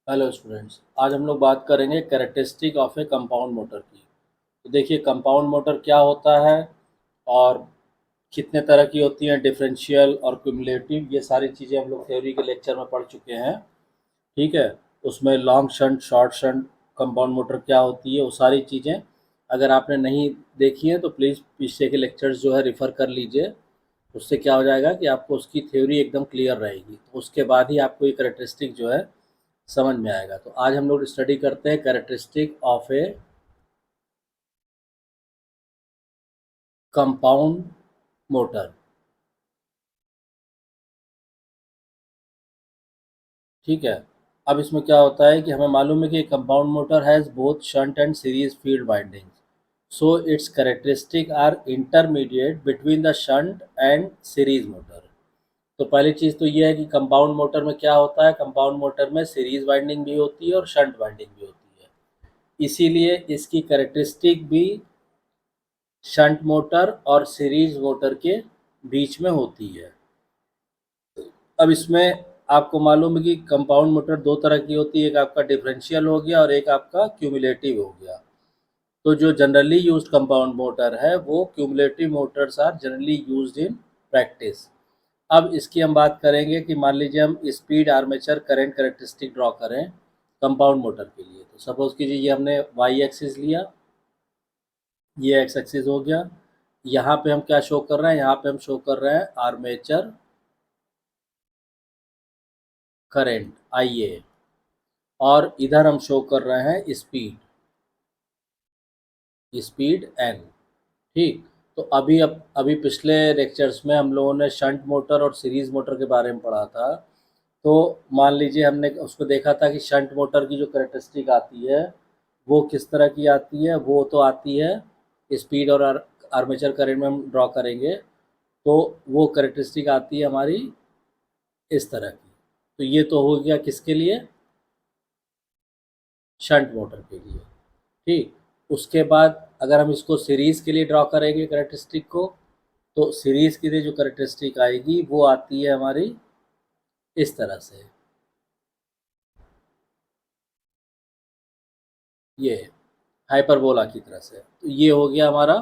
Hello students, आज हम लोग बात करेंगे characteristic of A compound motor की। तो देखिए, कंपाउंड मोटर क्या होता है और कितने तरह की होती हैं, डिफरेंशियल और क्यूमुलेटिव, ये सारी चीज़ें हम लोग थ्योरी के लेक्चर में पढ़ चुके हैं। ठीक है। उसमें long shunt, short shunt, compound motor क्या होती है, वो सारी चीज़ें अगर आपने नहीं देखी है तो प्लीज़ पीछे के लेक्चर्स जो है रेफ़र कर लीजिए। उससे क्या हो जाएगा कि आपको उसकी थ्योरी एकदम क्लियर रहेगी, तो उसके बाद ही आपको ये कैरेक्टरिस्टिक जो है समझ में आएगा। तो आज हम लोग स्टडी करते हैं characteristic of A compound motor. ठीक है। अब इसमें क्या होता है कि हमें मालूम है कि compound motor has both shunt and series field windings, so its characteristic are intermediate between the shunt and series motor. तो पहली चीज़ तो ये है कि कंपाउंड मोटर में क्या होता है, कंपाउंड मोटर में सीरीज वाइंडिंग भी होती है और शंट वाइंडिंग भी होती है, इसीलिए इसकी कैरेक्टरिस्टिक भी शंट मोटर और सीरीज मोटर के बीच में होती है। अब इसमें आपको मालूम है कि कंपाउंड मोटर दो तरह की होती है, एक आपका डिफरेंशियल हो गया और एक आपका क्यूमुलेटिव हो गया। तो जो जनरली यूज्ड कंपाउंड मोटर है वो cumulative motors are generally used in practice. अब इसकी हम बात करेंगे कि मान लीजिए हम speed, armature, current characteristic draw करें कंपाउंड मोटर के लिए। तो सपोज कीजिए ये हमने वाई एक्सिस लिया, ये एक्स एक्सिस हो गया। यहाँ पे हम क्या शो कर रहे हैं, यहाँ पे हम शो कर रहे हैं आर्मेचर करंट आई ए, और इधर हम शो कर रहे हैं स्पीड, स्पीड एन। ठीक। तो अभी पिछले लेक्चर्स में हम लोगों ने शंट मोटर और सीरीज मोटर के बारे में पढ़ा था। तो मान लीजिए हमने उसको देखा था कि शंट मोटर की जो कैरेक्टरिस्टिक आती है वो किस तरह की आती है, वो तो आती है स्पीड और आर्मेचर करंट में हम ड्रॉ करेंगे तो वो कैरेक्टरिस्टिक आती है हमारी इस तरह की। तो ये तो हो गया किसके लिए, शंट मोटर के लिए। ठीक। उसके बाद अगर हम इसको सीरीज़ के लिए ड्रॉ करेंगे कैरेक्टरिस्टिक को, तो सीरीज़ के लिए जो कैरेक्टरिस्टिक आएगी वो आती है हमारी इस तरह से, ये हाइपरबोला की तरह से। तो ये हो गया हमारा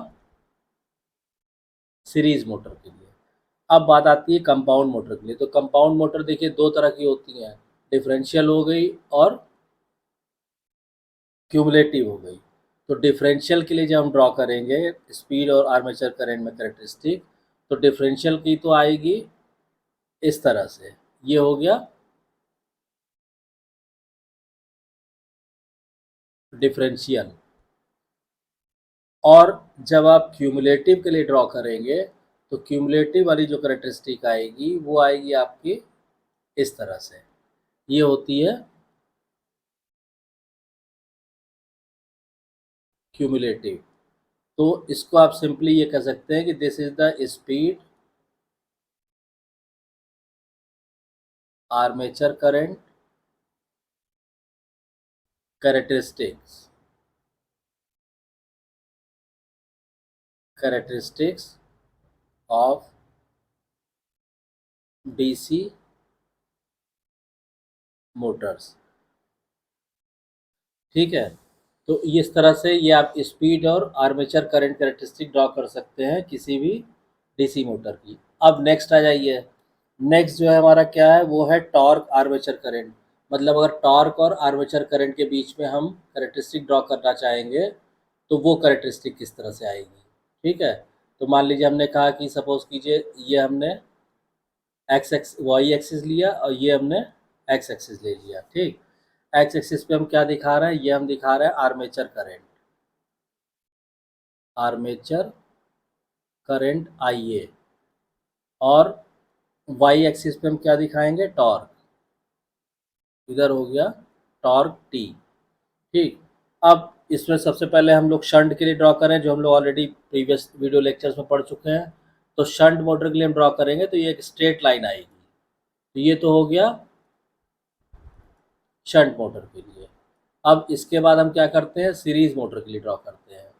सीरीज़ मोटर के लिए। अब बात आती है कंपाउंड मोटर के लिए। तो कंपाउंड मोटर देखिए दो तरह की होती हैं, डिफरेंशियल हो गई और क्यूमुलेटिव हो गई। तो डिफरेंशियल के लिए जब हम ड्रॉ करेंगे स्पीड और आर्मेचर करंट में कैरेक्टरिस्टिक, तो डिफरेंशियल की तो आएगी इस तरह से, ये हो गया डिफरेंशियल। और जब आप क्यूमुलेटिव के लिए ड्रॉ करेंगे तो क्यूमुलेटिव वाली जो कैरेक्टरिस्टिक आएगी वो आएगी आपकी इस तरह से, ये होती है क्यूमुलेटिव। तो इसको आप सिंपली ये कह सकते हैं कि this is the speed, armature current characteristics, characteristics of DC Motors. ठीक है। तो इस तरह से ये आप स्पीड और आर्मेचर करंट कैरेक्टरिस्टिक ड्रॉ कर सकते हैं किसी भी डीसी मोटर की। अब नेक्स्ट आ जाइए, नेक्स्ट जो है हमारा क्या है, वो है टॉर्क आर्मेचर करंट। मतलब अगर टॉर्क और आर्मेचर करंट के बीच में हम कैरेक्टरिस्टिक ड्रॉ करना चाहेंगे तो वो कैरेक्टरिस्टिक किस तरह से आएगी। ठीक है। तो मान लीजिए हमने कहा कि सपोज कीजिए ये हमने एक्स एक्स वाई एक्सिस लिया और ये हमने एक्स एक्सिस ले लिया। ठीक। एक्स एक्सिस पे हम क्या दिखा रहे हैं, ये हम दिखा रहे हैं armature current, armature current I A. और वाई एक्सिस पे हम क्या दिखाएंगे, टॉर्क, इधर हो गया टॉर्क टी। ठीक। अब इसमें सबसे पहले हम लोग शंट के लिए ड्रॉ करें, जो हम लोग ऑलरेडी प्रीवियस वीडियो लेक्चर्स में पढ़ चुके हैं। तो शंट मोटर के लिए हम ड्रॉ करेंगे तो ये एक स्ट्रेट लाइन आएगी। तो ये तो हो गया शंट मोटर के लिए। अब इसके बाद हम क्या करते हैं, सीरीज मोटर के लिए ड्रॉ करते हैं।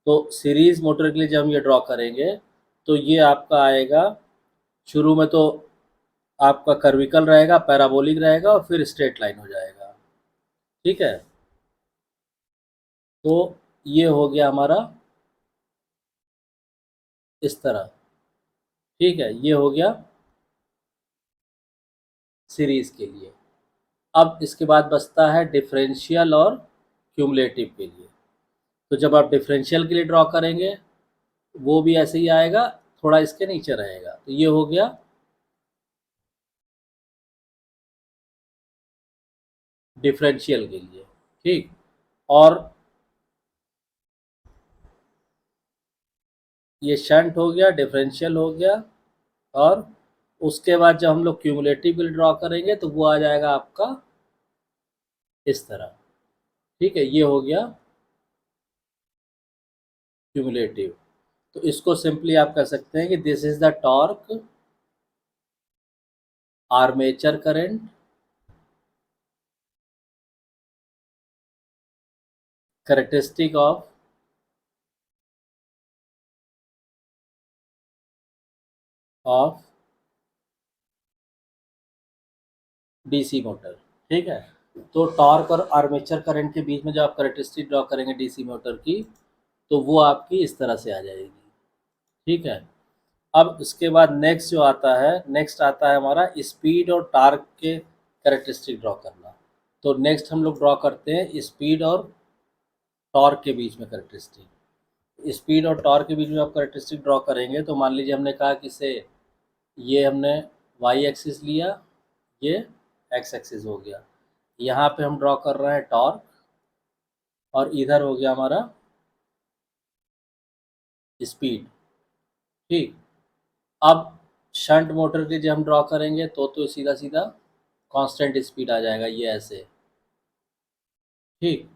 तो सीरीज मोटर के लिए जब हम ये ड्रॉ करेंगे तो ये आपका आएगा, शुरू में तो आपका कर्विकल रहेगा, पैराबोलिक रहेगा और फिर स्ट्रेट लाइन हो जाएगा। ठीक है, तो ये हो गया हमारा इस तरह। ठीक है, ये हो गया सीरीज के लिए। अब इसके बाद बचता है डिफरेंशियल और क्यूमुलेटिव के लिए। तो जब आप डिफरेंशियल के लिए ड्रॉ करेंगे वो भी ऐसे ही आएगा, थोड़ा इसके नीचे रहेगा। तो ये हो गया डिफरेंशियल के लिए। ठीक, और ये शंट हो गया, डिफरेंशियल हो गया, और उसके बाद जब हम लोग क्यूमुलेटिव के लिए ड्रॉ करेंगे तो वो आ जाएगा आपका इस तरह। ठीक है, ये हो गया क्यूमुलेटिव। तो इसको सिंपली आप कह सकते हैं कि this is the torque armature current characteristic of DC motor. ठीक है, तो टॉर्क और आर्मेचर करंट के बीच में जो आप कैरेक्टरिस्टिक ड्रॉ करेंगे डीसी मोटर की, तो वो आपकी इस तरह से आ जाएगी। ठीक है, अब इसके बाद नेक्स्ट जो आता है, नेक्स्ट आता है हमारा स्पीड और टॉर्क के कैरेक्टरिस्टिक ड्रॉ करना। तो नेक्स्ट हम लोग ड्रॉ करते हैं स्पीड और टॉर्क के बीच में कैरेक्टरिस्टिक। स्पीड और टॉर्क के बीच में आप कैरेक्टरिस्टिक ड्रॉ करेंगे तो मान लीजिए हमने कहा कि से ये हमने वाई एक्सिस लिया, ये एक्स एक्सिस हो गया। यहाँ पे हम ड्रॉ कर रहे हैं टॉर्क, और इधर हो गया हमारा स्पीड। ठीक, अब शंट मोटर के जब हम ड्रॉ करेंगे तो सीधा सीधा कांस्टेंट स्पीड आ जाएगा, ये ऐसे। ठीक,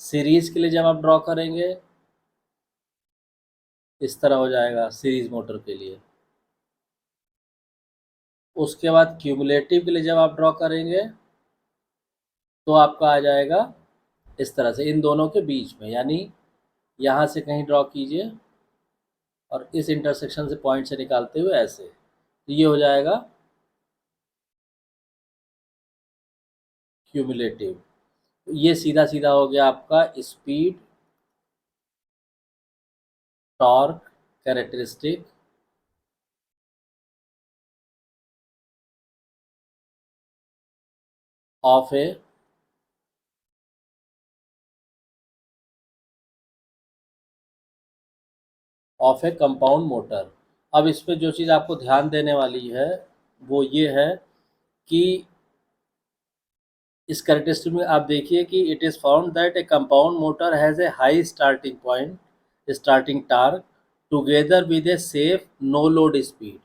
सीरीज के लिए जब आप ड्रॉ करेंगे इस तरह हो जाएगा सीरीज मोटर के लिए। उसके बाद क्यूमुलेटिव के लिए जब आप ड्रॉ करेंगे तो आपका आ जाएगा इस तरह से, इन दोनों के बीच में, यानी यहाँ से कहीं ड्रॉ कीजिए और इस इंटरसेक्शन से पॉइंट से निकालते हुए ऐसे, तो ये हो जाएगा क्यूमुलेटिव। ये सीधा सीधा हो गया आपका speed torque characteristic of A compound motor. अब इस पे जो चीज़ आपको ध्यान देने वाली है वो ये है कि इस कैरेक्टरिस्टिक में आप देखिए कि it is found that a compound motor has a high starting point, starting torque, together with a safe no load speed.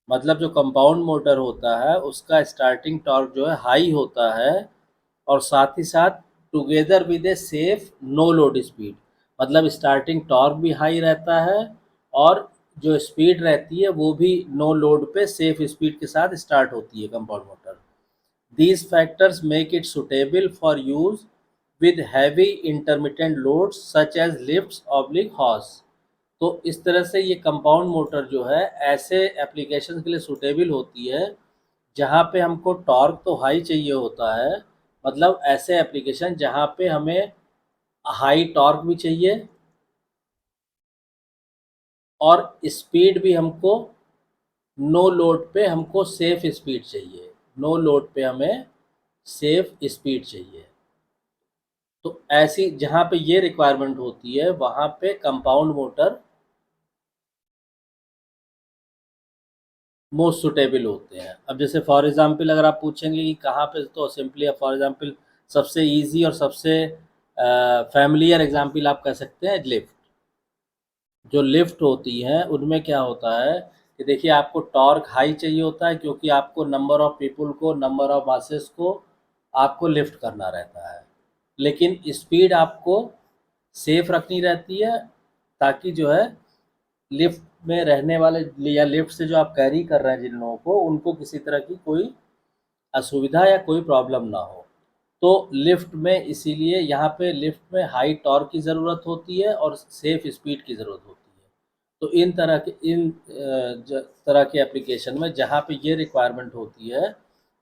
मतलब जो कंपाउंड मोटर होता है उसका स्टार्टिंग टॉर्क जो है हाई होता है, और साथ ही साथ together with a safe no load speed. मतलब स्टार्टिंग टॉर्क भी हाई रहता है और जो स्पीड रहती है वो भी नो लोड पे सेफ स्पीड के साथ स्टार्ट होती है compound motor. These factors make it suitable for use with heavy intermittent loads such as lifts oblique horse। तो इस तरह से ये कंपाउंड मोटर जो है ऐसे एप्लीकेशन के लिए सूटेबल होती है जहाँ पे हमको टॉर्क तो हाई चाहिए होता है, मतलब ऐसे एप्लीकेशन जहाँ पे हमें हाई टॉर्क भी चाहिए और स्पीड भी हमको नो लोड पे हमको सेफ स्पीड चाहिए, नो लोड पे हमें सेफ स्पीड चाहिए। तो ऐसी जहाँ पे ये रिक्वायरमेंट होती है वहाँ पे कंपाउंड मोटर मोस्ट सुटेबल होते हैं। अब जैसे फॉर एग्जांपल अगर आप पूछेंगे कि कहाँ पे, तो सिंपली फॉर एग्जांपल सबसे इजी और सबसे फैमिलियर एग्जांपल आप कह सकते हैं लिफ्ट। जो लिफ्ट होती हैं उनमें क्या होता है कि देखिए आपको टॉर्क हाई चाहिए होता है क्योंकि आपको नंबर ऑफ पीपल को, नंबर ऑफ मासेस को आपको लिफ्ट करना रहता है, लेकिन स्पीड आपको सेफ रखनी रहती है ताकि जो है लिफ्ट में रहने वाले या लिफ्ट से जो आप कैरी कर रहे हैं जिन लोगों को, उनको किसी तरह की कोई असुविधा या कोई प्रॉब्लम ना हो। तो लिफ्ट में इसीलिए यहाँ पे लिफ्ट में हाई टॉर्क की ज़रूरत होती है और सेफ स्पीड की ज़रूरत होती है। तो तरह के एप्लीकेशन में जहाँ पे ये रिक्वायरमेंट होती है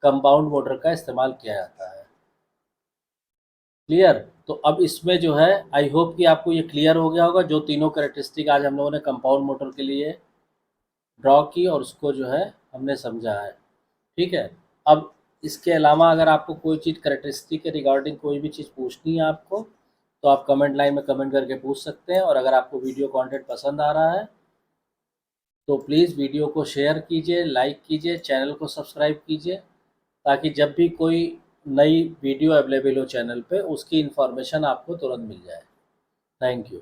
कंपाउंड मोटर का इस्तेमाल किया जाता है। क्लियर? तो अब इसमें जो है आई होप कि आपको ये क्लियर हो गया होगा, जो तीनों कैरेक्टरिस्टिक आज हम लोगों ने कंपाउंड मोटर के लिए ड्रॉ की और उसको जो है हमने समझा है। ठीक है? अब इसके अलावा अगर आपको कोई चीज़ कैरेक्टरिस्टिक के रिगार्डिंग कोई भी चीज़ पूछनी है आपको, तो आप कमेंट लाइन में कमेंट करके पूछ सकते हैं। और अगर आपको वीडियो कंटेंट पसंद आ रहा है तो प्लीज़ वीडियो को शेयर कीजिए, लाइक कीजिए, चैनल को सब्सक्राइब कीजिए, ताकि जब भी कोई नई वीडियो अवेलेबल हो चैनल पे उसकी इन्फॉर्मेशन आपको तुरंत मिल जाए। Thank you.